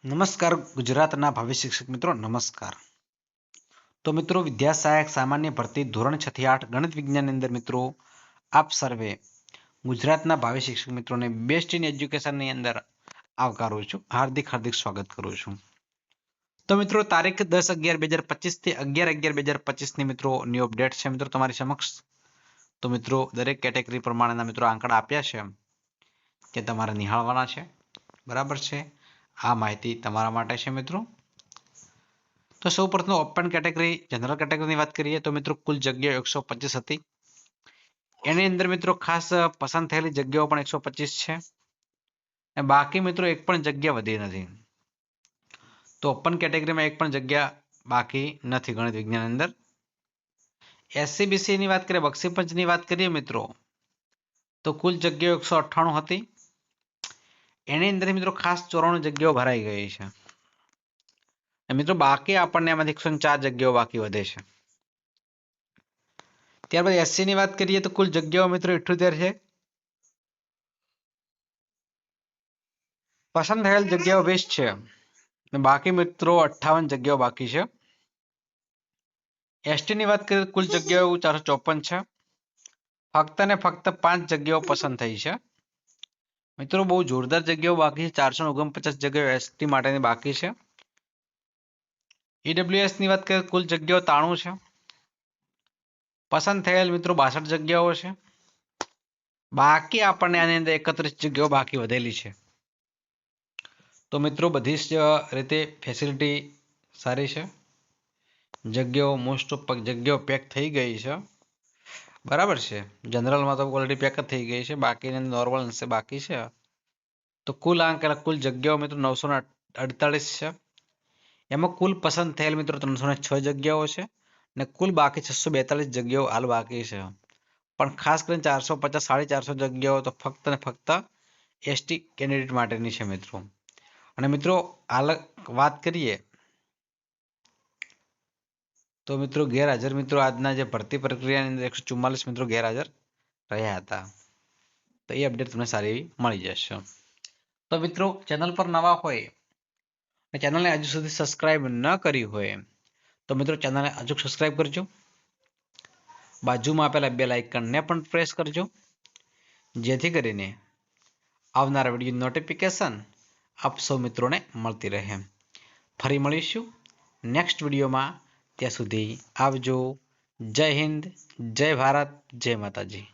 નમસ્કાર ગુજરાતના ભાવિ શિક્ષક મિત્રો નમસ્કાર। તો મિત્રો વિદ્યા સહાયક સામાન્ય ભરતી ધોરણ 6 થી 8 ગણિત વિજ્ઞાનની અંદર મિત્રો આપ સર્વે ગુજરાતના ભાવિ શિક્ષક મિત્રોને બેસ્ટ ઇન એજ્યુકેશનની અંદર આવકારું છું, હાર્દિક સ્વાગત કરું છું। તો મિત્રો તારીખ 10/11/2025 થી 11/11/2025 ની મિત્રો ન્યૂ અપડેટ છે મિત્રો તમારી સમક્ષ। તો મિત્રો દરેક કેટેગરી પ્રમાણેના મિત્રો આંકડા આપ્યા છે કે તમારે નિહાળવાના છે, બરાબર છે। આ માહિતી તમારા માટે છે મિત્રો। તો સૌપ્રથમ ઓપન કેટેગરી જનરલ કેટેગરીની વાત કરીએ તો મિત્રો કુલ જગ્યાઓ 125 હતી। એની અંદર મિત્રો ખાસ પસંદ થયેલી જગ્યાઓ પણ 125 છે અને બાકી મિત્રો એક પણ જગ્યા વધી નથી। તો ઓપન કેટેગરીમાં એક પણ જગ્યા બાકી નથી ગણિત વિજ્ઞાન અંદર। એસસી ની વાત કરીએ, બક્ષી પંચની વાત કરીએ મિત્રો તો કુલ જગ્યાઓ 198 હતી। એની અંદર મિત્રો ખાસ 94 જગ્યાઓ ભરાઈ ગઈ છે મિત્રો, બાકી આપણને એમાંથી 104 જગ્યાઓ બાકી વધે છે। ત્યારબાદ એસસી ની વાત કરીએ તો કુલ જગ્યાઓ મિત્રો 78 છે। પસંદ થયેલ જગ્યાઓ 20 છે અને બાકી મિત્રો 58 જગ્યાઓ બાકી છે। એસટી ની વાત કરીએ તો કુલ જગ્યાઓ 454 છે। ફક્ત ને ફક્ત 5 જગ્યાઓ પસંદ થઈ છે મિત્રો, બહુ જોરદાર જગ્યાઓ બાકી છે। 449 જગ્યાઓ એસટી માટેની બાકી છે। ઈડબ્લ્યુએસ ની વાત કરીએ કુલ જગ્યાઓ 93 છે। પસંદ થયેલ મિત્રો 62 જગ્યાઓ છે। બાકી આપણને આની અંદર 31 જગ્યાઓ બાકી વધેલી છે। તો મિત્રો બધી જ રીતે ફેસિલિટી સારી છે, જગ્યાઓ મોસ્ટ ઓફ જગ્યાઓ પેક થઈ ગઈ છે, બરાબર છે। જનરલમાં તો ઓલરેડી પેક જ થઈ ગઈ છે, બાકી નોર્મલ અંશે બાકી છે। તો કુલ કુલ જગ્યાઓ મિત્રો 948 છે। એમાં કુલ પસંદ થયેલ મિત્રો 306 જગ્યાઓ છે અને કુલ બાકી 642 જગ્યાઓ હાલ બાકી છે। પણ ખાસ કરીને 450 450 જગ્યાઓ તો ફક્ત ને ફક્ત એસટી કેન્ડિડેટ માટેની છે મિત્રો। અને મિત્રો હાલ વાત કરીએ તો મિત્રો ગેરહાજર મિત્રો આજના જે ભરતી પ્રક્રિયાની અંદર 144 મિત્રો ગેરહાજર રહ્યા હતા। તો એ અપડેટ તમને સારી એવી મળી જશે। તો મિત્રો ચેનલ પર નવા હોય અને ચેનલને હજુ સુધી સબસ્ક્રાઇબ ન કરી હોય તો મિત્રો ચેનલને હજુ સબસ્ક્રાઇબ કરજો, બાજુમાં આપેલા બેલ આઇકનને પણ પ્રેસ કરજો, જેથી કરીને આવનારા વિડીયો નોટિફિકેશન આપ સૌ મિત્રોને મળતી રહે। ફરી મળીશું નેક્સ્ટ વિડીયોમાં, ત્યાં સુધી આવજો। જય હિન્દ, જય ભારત, જય માતાજી।